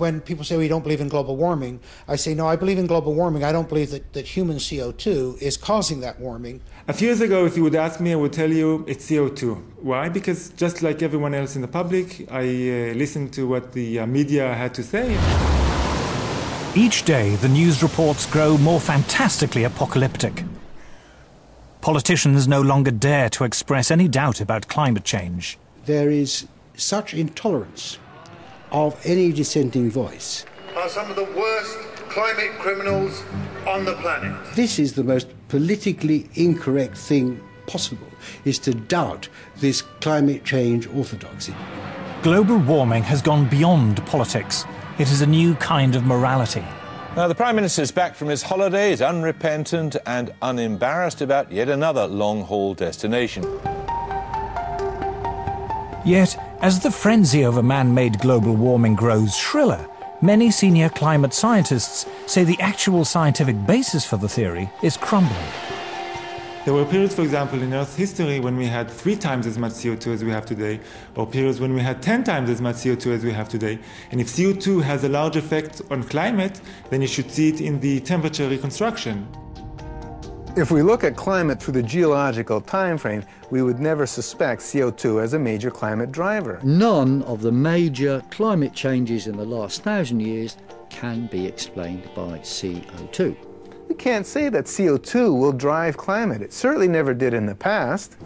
when people say we don't believe in global warming, I say, no, I believe in global warming. I don't believe that human CO2 is causing that warming. A few years ago, if you would ask me, I would tell you it's CO2. Why? Because just like everyone else in the public, I listened to what the media had to say. Each day, the news reports grow more fantastically apocalyptic. Politicians no longer dare to express any doubt about climate change. There is such intolerance of any dissenting voice. Are some of the worst climate criminals on the planet. This is the most politically incorrect thing possible, is to doubt this climate change orthodoxy. Global warming has gone beyond politics. It is a new kind of morality. Now, the Prime Minister's back from his holidays, unrepentant and unembarrassed about yet another long-haul destination. Yet, as the frenzy over man-made global warming grows shriller, many senior climate scientists say the actual scientific basis for the theory is crumbling. There were periods, for example, in Earth's history when we had 3 times as much CO2 as we have today, or periods when we had 10 times as much CO2 as we have today. And if CO2 has a large effect on climate, then you should see it in the temperature reconstruction. If we look at climate through the geological time frame, we would never suspect CO2 as a major climate driver. None of the major climate changes in the last 1,000 years can be explained by CO2. We can't say that CO2 will drive climate. It certainly never did in the past.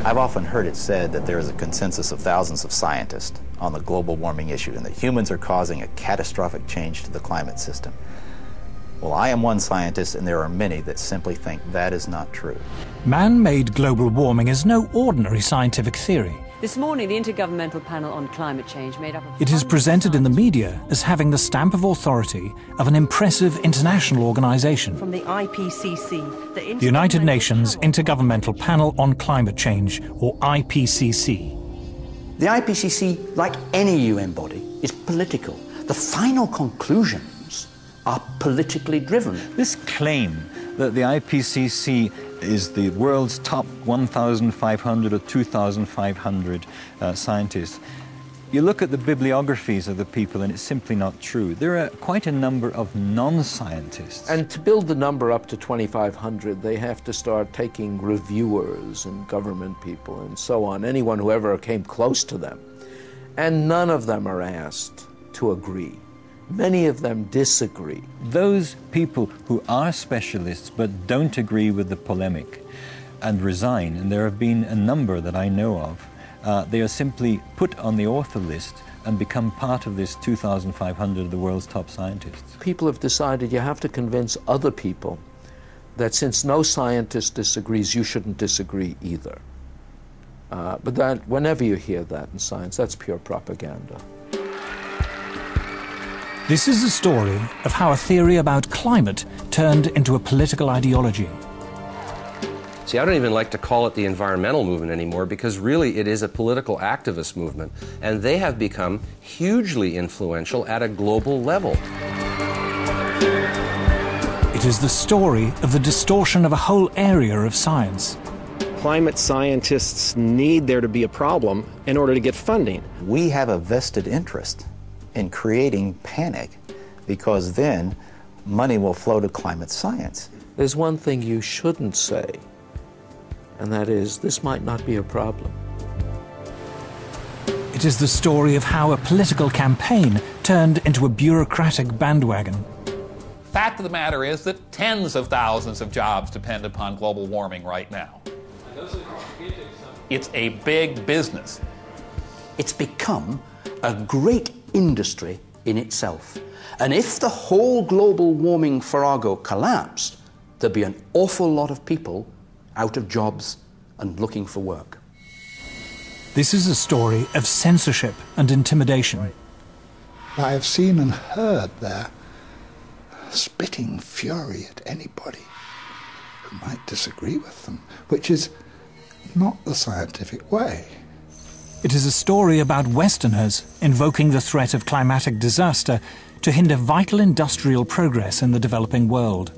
I've often heard it said that there is a consensus of thousands of scientists on the global warming issue and that humans are causing a catastrophic change to the climate system. Well, I am one scientist, and there are many that simply think that is not true. Man-made global warming is no ordinary scientific theory. This morning, the Intergovernmental Panel on Climate Change made up of... It is presented in the media as having the stamp of authority of an impressive international organization. From the IPCC, the United Nations Intergovernmental Panel on Climate Change, or IPCC. The IPCC, like any UN body, is political. The final conclusions are politically driven. This claim that the IPCC is the world's top 1,500 or 2,500 scientists, you look at the bibliographies of the people and it's simply not true. There are quite a number of non-scientists. And to build the number up to 2,500, they have to start taking reviewers and government people and so on, anyone who ever came close to them. And none of them are asked to agree. Many of them disagree. Those people who are specialists but don't agree with the polemic and resign, and there have been a number that I know of, they are simply put on the author list and become part of this 2,500 of the world's top scientists. People have decided you have to convince other people that since no scientist disagrees, you shouldn't disagree either. But that, whenever you hear that in science, that's pure propaganda. This is the story of how a theory about climate turned into a political ideology. See, I don't even like to call it the environmental movement anymore because really it is a political activist movement, and they have become hugely influential at a global level. It is the story of the distortion of a whole area of science. Climate scientists need there to be a problem in order to get funding. We have a vested interest in creating panic, because then money will flow to climate science. There's one thing you shouldn't say, and that is, this might not be a problem. It is the story of how a political campaign turned into a bureaucratic bandwagon. Fact of the matter is that tens of thousands of jobs depend upon global warming right now. It's a big business. It's become a great industry in itself. And if the whole global warming farrago collapsed, there'd be an awful lot of people out of jobs and looking for work. This is a story of censorship and intimidation. I have seen and heard their spitting fury at anybody who might disagree with them, which is not the scientific way. It is a story about Westerners invoking the threat of climatic disaster to hinder vital industrial progress in the developing world.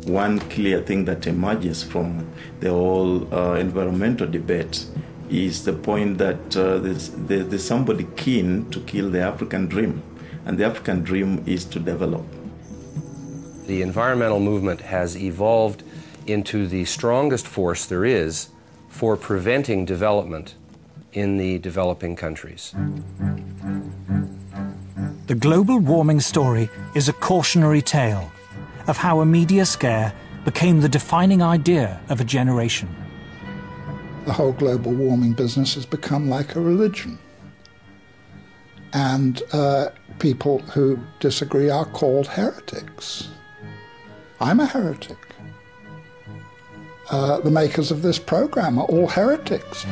One clear thing that emerges from the whole environmental debate is the point that there's somebody keen to kill the African dream, and the African dream is to develop. The environmental movement has evolved into the strongest force there is for preventing development in the developing countries. The global warming story is a cautionary tale of how a media scare became the defining idea of a generation. The whole global warming business has become like a religion. And people who disagree are called heretics. I'm a heretic. The makers of this program are all heretics.